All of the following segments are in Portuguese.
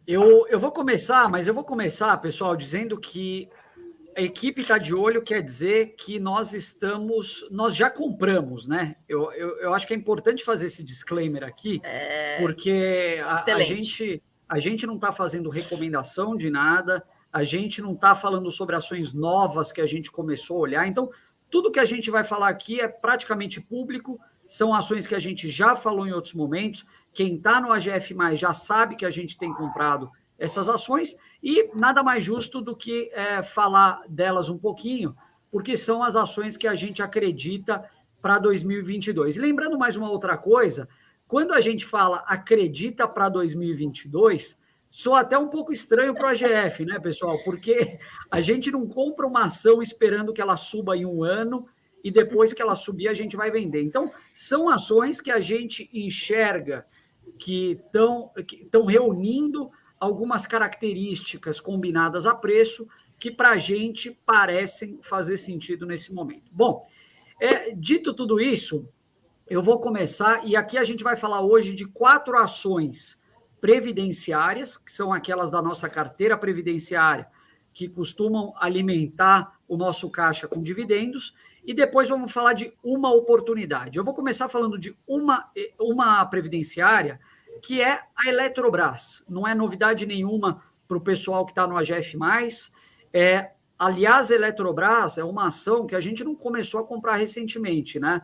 Eu vou começar, mas eu vou começar, pessoal, dizendo que a equipe está de olho, quer dizer que nós já compramos, né? Eu acho que é importante fazer esse disclaimer aqui, porque Excelente. a gente não está fazendo recomendação de nada, a gente não está falando sobre ações novas que a gente começou a olhar. Então, tudo que a gente vai falar aqui é praticamente público, são ações que a gente já falou em outros momentos. Quem está no AGF já sabe que a gente tem comprado essas ações e nada mais justo do que falar delas um pouquinho, porque são as ações que a gente acredita para 2022. E lembrando mais uma outra coisa, quando a gente fala acredita para 2022, soa até um pouco estranho para o AGF, né, pessoal? Porque a gente não compra uma ação esperando que ela suba em um ano e depois que ela subir a gente vai vender. Então, são ações que a gente enxerga que estão reunindo algumas características combinadas a preço que para a gente parecem fazer sentido nesse momento. Bom, dito tudo isso, eu vou começar, e aqui a gente vai falar hoje de 4 ações previdenciárias, que são aquelas da nossa carteira previdenciária, que costumam alimentar o nosso caixa com dividendos, e depois vamos falar de uma oportunidade. Eu vou começar falando de uma previdenciária, que é a Eletrobras. Não é novidade nenhuma para o pessoal que está no AGF+. Aliás, a Eletrobras é uma ação que a gente não começou a comprar recentemente, né?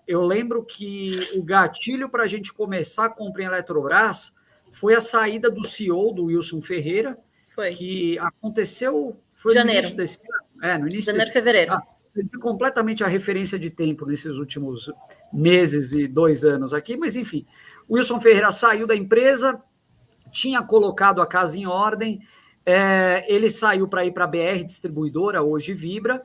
Eu lembro que o gatilho para a gente começar a comprar em Eletrobras foi a saída do CEO, do Wilson Ferreira, que aconteceu, foi no início desse ano. No início Janeiro, fevereiro. Perdi completamente a referência de tempo nesses últimos meses e 2 anos aqui, mas enfim, o Wilson Ferreira saiu da empresa, tinha colocado a casa em ordem, ele saiu para ir para a BR Distribuidora, hoje Vibra,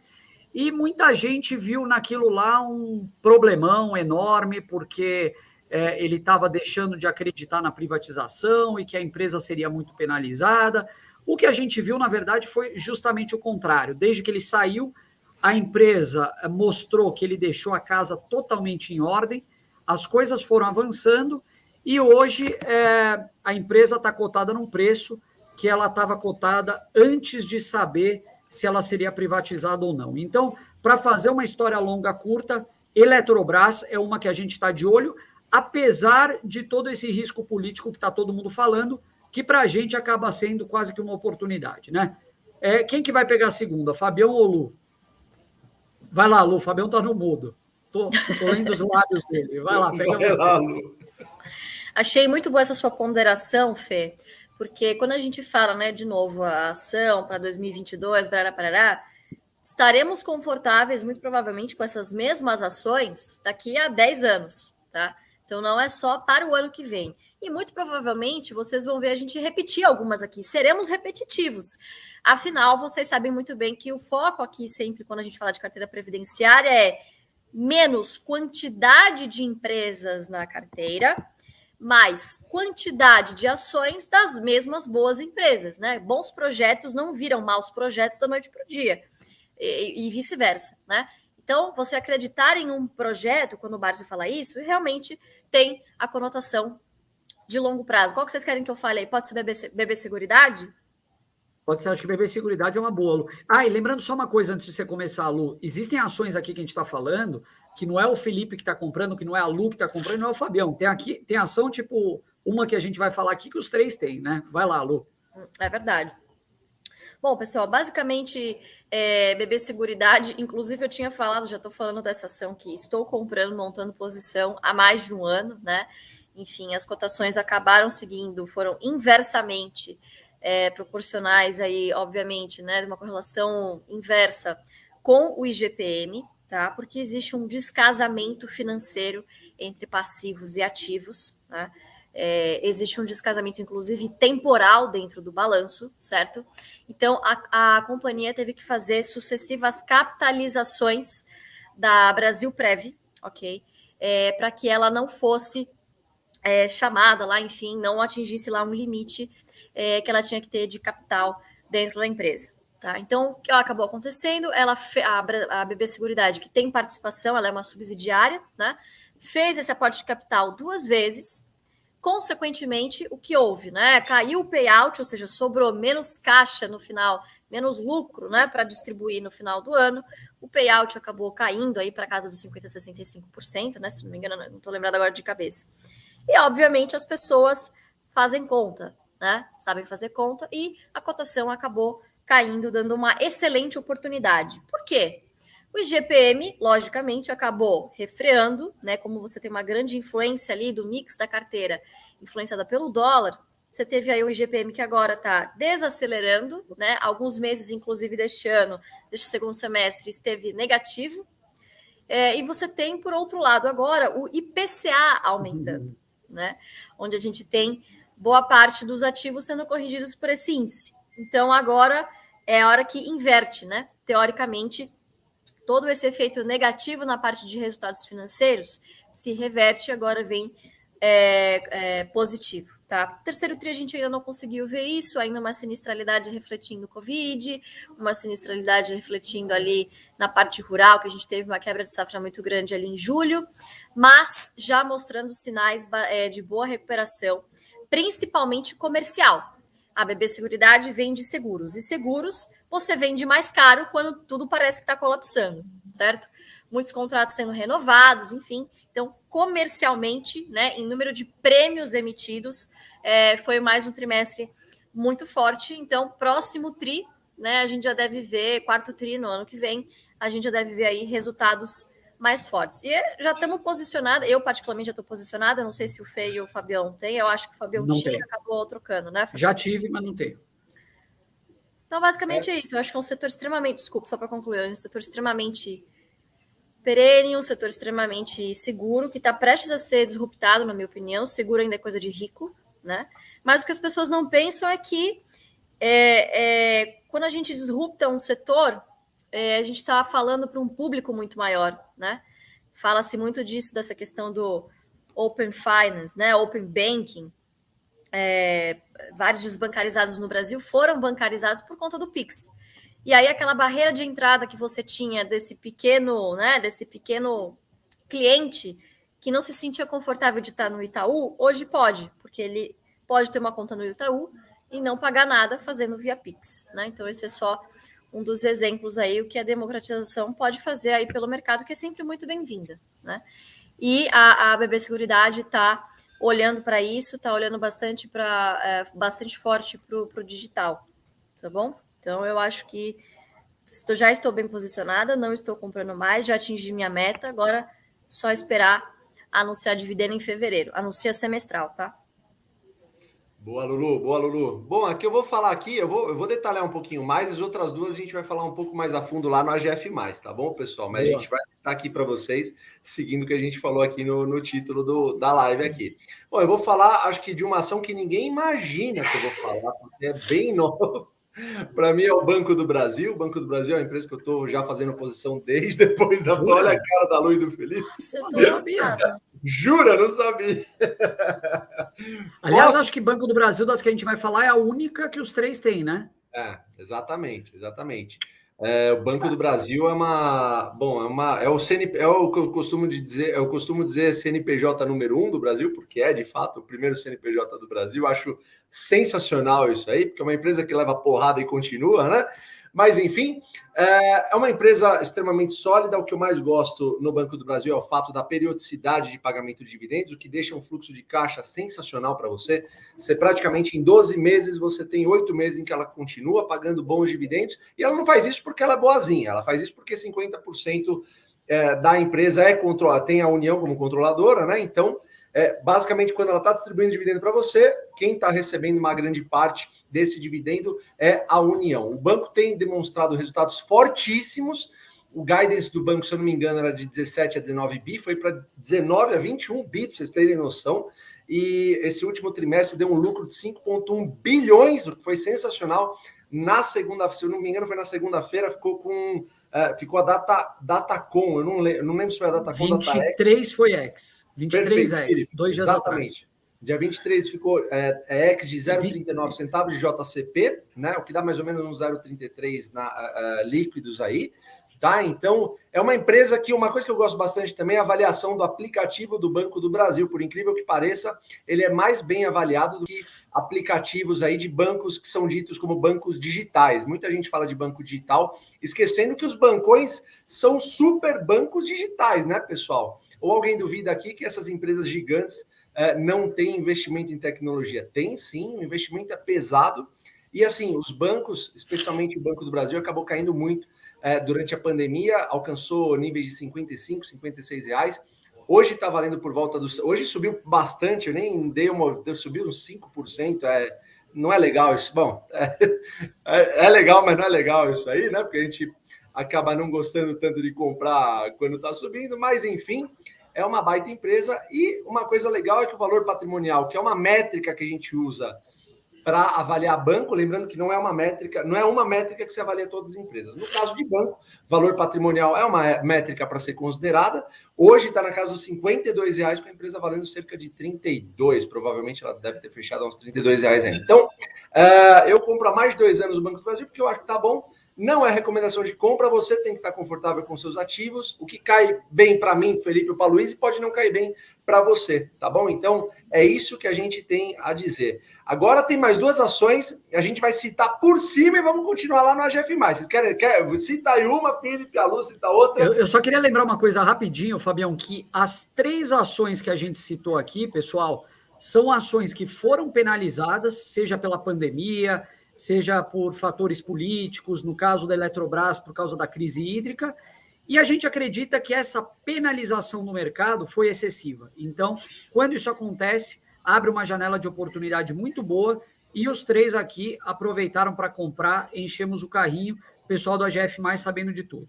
e muita gente viu naquilo lá um problemão enorme, porque ele estava deixando de acreditar na privatização e que a empresa seria muito penalizada. O que a gente viu, na verdade, foi justamente o contrário. Desde que ele saiu, a empresa mostrou que ele deixou a casa totalmente em ordem, as coisas foram avançando e hoje a empresa está cotada num preço que ela estava cotada antes de saber se ela seria privatizada ou não. Então, para fazer uma história longa, curta, Eletrobras é uma que a gente está de olho, apesar de todo esse risco político que está todo mundo falando, que para a gente acaba sendo quase que uma oportunidade, né? Quem que vai pegar a segunda, Fabião ou Lu? Vai lá, Lu, Fabião está no mudo. Tô lendo os lábios dele. Vai lá, pega você. Lá, Lu. Achei muito boa essa sua ponderação, Fê, porque quando a gente fala, né, de novo, a ação para 2022, parará, estaremos confortáveis, muito provavelmente, com essas mesmas ações daqui a 10 anos, tá? Então, não é só para o ano que vem. E, muito provavelmente, vocês vão ver a gente repetir algumas aqui. Seremos repetitivos. Afinal, vocês sabem muito bem que o foco aqui, sempre, quando a gente fala de carteira previdenciária, é menos quantidade de empresas na carteira, mais quantidade de ações das mesmas boas empresas, né? Bons projetos não viram maus projetos da noite para o dia. E vice-versa, né? Então, você acreditar em um projeto, quando o Barça fala isso, realmente tem a conotação de longo prazo. Qual que vocês querem que eu fale aí? Pode ser BB Seguridade? Pode ser, acho que BB Seguridade é uma boa, Lu. E lembrando só uma coisa antes de você começar, Lu. Existem ações aqui que a gente está falando, que não é o Felipe que está comprando, que não é a Lu que está comprando, não é o Fabião. Tem ação tipo uma que a gente vai falar aqui que os 3 têm, né? Vai lá, Lu. É verdade. Bom, pessoal, basicamente, BB Seguridade, inclusive eu tinha falado, já estou falando dessa ação que estou comprando, montando posição há mais de um ano, né? Enfim, as cotações acabaram seguindo, foram inversamente proporcionais aí, obviamente, né? De uma correlação inversa com o IGPM, tá? Porque existe um descasamento financeiro entre passivos e ativos, né? Existe um descasamento, inclusive, temporal dentro do balanço, certo? Então, a companhia teve que fazer sucessivas capitalizações da Brasilprev, ok? Para que ela não fosse chamada lá, enfim, não atingisse lá um limite que ela tinha que ter de capital dentro da empresa. Tá? Então, o que acabou acontecendo? A BB Seguridade, que tem participação, ela é uma subsidiária, né? Fez esse aporte de capital 2 vezes, Consequentemente, o que houve, né? Caiu o payout, ou seja, sobrou menos caixa no final, menos lucro, né, para distribuir no final do ano. O payout acabou caindo aí para casa dos 50% a 65%, né? Se não me engano, não estou lembrada agora de cabeça. E, obviamente, as pessoas fazem conta, né? Sabem fazer conta, e a cotação acabou caindo, dando uma excelente oportunidade. Por quê? O IGPM, logicamente, acabou refreando, né? Como você tem uma grande influência ali do mix da carteira, influenciada pelo dólar, você teve aí o IGPM que agora está desacelerando, né? Alguns meses, inclusive, deste ano, deste segundo semestre, esteve negativo. E você tem, por outro lado, agora o IPCA aumentando, né? Onde a gente tem boa parte dos ativos sendo corrigidos por esse índice. Então, agora é a hora que inverte, né? Teoricamente, todo esse efeito negativo na parte de resultados financeiros se reverte e agora vem positivo. Tá? Terceiro tri a gente ainda não conseguiu ver isso, ainda uma sinistralidade refletindo o Covid, uma sinistralidade refletindo ali na parte rural, que a gente teve uma quebra de safra muito grande ali em julho, mas já mostrando sinais de boa recuperação, principalmente comercial. A BB Seguridade vende seguros, e seguros você vende mais caro quando tudo parece que está colapsando, certo? Muitos contratos sendo renovados, enfim. Então, comercialmente, né, em número de prêmios emitidos, foi mais um trimestre muito forte. Então, próximo tri, né, a gente já deve ver, quarto tri no ano que vem, a gente já deve ver aí resultados mais fortes. E já estamos posicionados, eu particularmente já estou posicionada, não sei se o Fê e o Fabião têm, eu acho que o Fabião tinha e acabou trocando, né, Fabião? Já tive, mas não tenho. Então, basicamente é isso. Eu acho que é um setor extremamente, desculpa, só para concluir, é um setor extremamente perene, um setor extremamente seguro, que está prestes a ser disruptado, na minha opinião. Seguro ainda é coisa de rico, né? Mas o que as pessoas não pensam é que quando a gente disrupta um setor, a gente está falando para um público muito maior, né? Fala-se muito disso, dessa questão do Open Finance, né? Open Banking. Vários desbancarizados no Brasil foram bancarizados por conta do Pix. E aí aquela barreira de entrada que você tinha desse pequeno cliente que não se sentia confortável de estar no Itaú, hoje pode, porque ele pode ter uma conta no Itaú e não pagar nada fazendo via Pix, né? Então esse é só um dos exemplos aí, o que a democratização pode fazer aí pelo mercado, que é sempre muito bem-vinda, né? E a BB Seguridade está olhando para isso, está olhando bastante forte para o digital, tá bom? Então, eu acho que já estou bem posicionada, não estou comprando mais, já atingi minha meta, agora só esperar anunciar dividendo em fevereiro. Anuncia semestral, tá? Boa, Lulu, boa, Lulu. Bom, aqui eu vou falar eu vou detalhar um pouquinho mais, as outras duas a gente vai falar um pouco mais a fundo lá no AGF+, tá bom, pessoal? Mas boa. A gente vai estar aqui para vocês, seguindo o que a gente falou aqui no título da live aqui. Bom, eu vou falar, acho que de uma ação que ninguém imagina que eu vou falar, porque é bem novo. Para mim é o Banco do Brasil. O Banco do Brasil é uma empresa que eu estou já fazendo posição desde depois da... Olha a cara da Lu e do Felipe. Você não sabia. Jura? Não sabia. Aliás, acho que Banco do Brasil, das que a gente vai falar, é a única que os três têm, né? Exatamente. O Banco do Brasil é o que eu costumo dizer CNPJ número 1 do Brasil, porque é de fato o primeiro CNPJ do Brasil. Acho sensacional isso aí, porque é uma empresa que leva porrada e continua, né? Mas, enfim, é uma empresa extremamente sólida. O que eu mais gosto no Banco do Brasil é o fato da periodicidade de pagamento de dividendos, o que deixa um fluxo de caixa sensacional para você. Você praticamente em 12 meses, você tem 8 meses em que ela continua pagando bons dividendos, e ela não faz isso porque ela é boazinha, ela faz isso porque 50% da empresa tem a União como controladora, né? Então, basicamente, quando ela está distribuindo dividendo para você, quem está recebendo uma grande parte desse dividendo é a União. O banco tem demonstrado resultados fortíssimos. O guidance do banco, se eu não me engano, era de 17 a 19 bi, foi para 19 a 21 bi, para vocês terem noção. E esse último trimestre deu um lucro de 5,1 bilhões, o que foi sensacional. Na segunda, se eu não me engano, foi na segunda-feira, ficou a Datacom, eu não lembro se foi a Datacom da Tarex. 23 foi X, 23 X, 2 dias atrás. Dia 23 ficou X de 0,39 centavos de JCP, né? O que dá mais ou menos uns 0,33 líquidos aí. tá? Então, é uma empresa que, uma coisa que eu gosto bastante também é a avaliação do aplicativo do Banco do Brasil. Por incrível que pareça, ele é mais bem avaliado do que aplicativos aí de bancos que são ditos como bancos digitais. Muita gente fala de banco digital, esquecendo que os bancões são super bancos digitais, né, pessoal? Ou alguém duvida aqui que essas empresas gigantes não têm investimento em tecnologia? Tem sim, o investimento é pesado. E assim, os bancos, especialmente o Banco do Brasil, acabou caindo muito durante a pandemia, alcançou níveis de 55, 56 reais. Hoje está valendo por volta dos... Hoje subiu bastante, eu nem dei uma... Subiu uns 5%, não é legal isso. Bom, é legal, mas não é legal isso aí, né? Porque a gente acaba não gostando tanto de comprar quando está subindo, mas enfim, é uma baita empresa. E uma coisa legal é que o valor patrimonial, que é uma métrica que a gente usa para avaliar banco, lembrando que não é uma métrica que se avalia todas as empresas. No caso de banco, valor patrimonial é uma métrica para ser considerada. Hoje está na casa dos R$52, com a empresa valendo cerca de 32. Provavelmente ela deve ter fechado a uns R$32 ainda. Então, eu compro há mais de 2 anos o Banco do Brasil, porque eu acho que está bom. Não é recomendação de compra, você tem que estar confortável com seus ativos. O que cai bem para mim, Felipe, ou para Luiz, pode não cair bem para você, tá bom? Então, é isso que a gente tem a dizer. Agora tem mais 2 ações, a gente vai citar por cima e vamos continuar lá no AGF+. Vocês querem cita aí uma, Felipe, a Lu cita outra? Eu só queria lembrar uma coisa rapidinho, Fabião, que as 3 ações que a gente citou aqui, pessoal, são ações que foram penalizadas, seja pela pandemia, seja por fatores políticos, no caso da Eletrobras, por causa da crise hídrica, e a gente acredita que essa penalização no mercado foi excessiva. Então, quando isso acontece, abre uma janela de oportunidade muito boa, e os 3 aqui aproveitaram para comprar, enchemos o carrinho, o pessoal do AGF+, sabendo de tudo.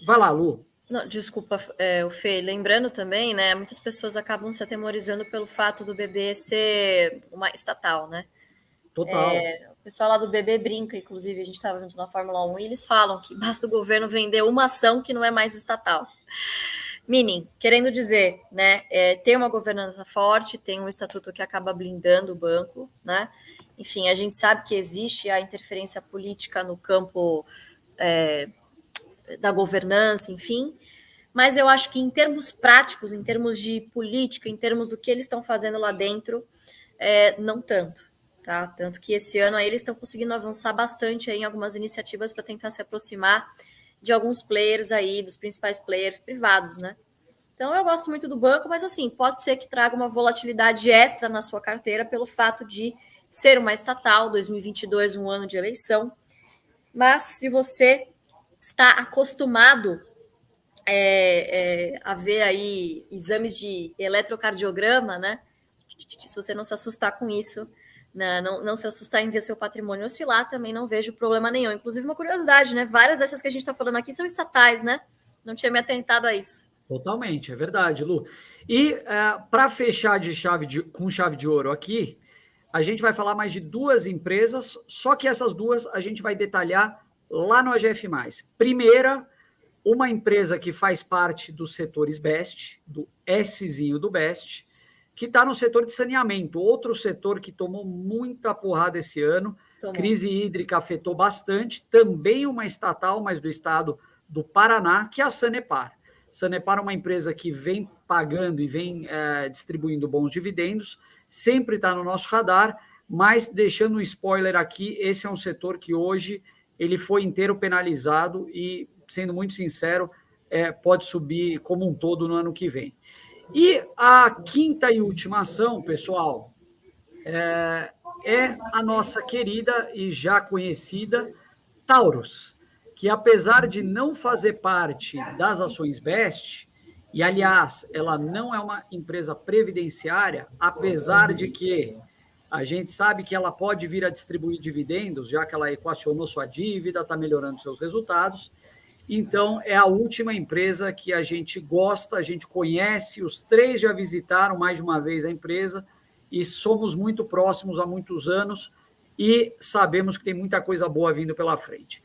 Vai lá, Lu. Não, desculpa, o Fê, lembrando também, né, muitas pessoas acabam se atemorizando pelo fato do BB ser uma estatal, né? Total. O pessoal lá do BB brinca, inclusive, a gente estava junto na Fórmula 1, e eles falam que basta o governo vender uma ação que não é mais estatal. Meaning, querendo dizer, né, tem uma governança forte, tem um estatuto que acaba blindando o banco, né? Enfim, a gente sabe que existe a interferência política no campo da governança, enfim, mas eu acho que em termos práticos, em termos de política, em termos do que eles estão fazendo lá dentro, não tanto. Tá? Tanto que esse ano aí eles estão conseguindo avançar bastante aí em algumas iniciativas para tentar se aproximar de alguns players aí, dos principais players privados, né? Então eu gosto muito do banco, mas assim, pode ser que traga uma volatilidade extra na sua carteira pelo fato de ser uma estatal, 2022, um ano de eleição. Mas se você está acostumado a ver aí exames de eletrocardiograma, né? Se você não se assustar com isso, não se assustar em ver seu patrimônio oscilar, também não vejo problema nenhum. Inclusive, uma curiosidade, né? Várias dessas que a gente está falando aqui são estatais, né? Não tinha me atentado a isso. Totalmente, é verdade, Lu. E para fechar com chave de ouro aqui, a gente vai falar mais de 2 empresas, só que essas 2 a gente vai detalhar lá no AGF+. Primeira, uma empresa que faz parte dos setores BEST, do Szinho do BEST, que está no setor de saneamento, outro setor que tomou muita porrada esse ano. Crise hídrica afetou bastante, também uma estatal, mas do estado do Paraná, que é a Sanepar. Sanepar é uma empresa que vem pagando e vem distribuindo bons dividendos, sempre está no nosso radar, mas deixando um spoiler aqui, esse é um setor que hoje ele foi inteiro penalizado e, sendo muito sincero, pode subir como um todo no ano que vem. E a quinta e última ação, pessoal, é a nossa querida e já conhecida Taurus, que apesar de não fazer parte das ações BEST, e aliás, ela não é uma empresa previdenciária, apesar de que a gente sabe que ela pode vir a distribuir dividendos, já que ela equacionou sua dívida, está melhorando seus resultados. Então, é a última empresa que a gente gosta, a gente conhece, os 3 já visitaram mais de uma vez a empresa e somos muito próximos há muitos anos e sabemos que tem muita coisa boa vindo pela frente.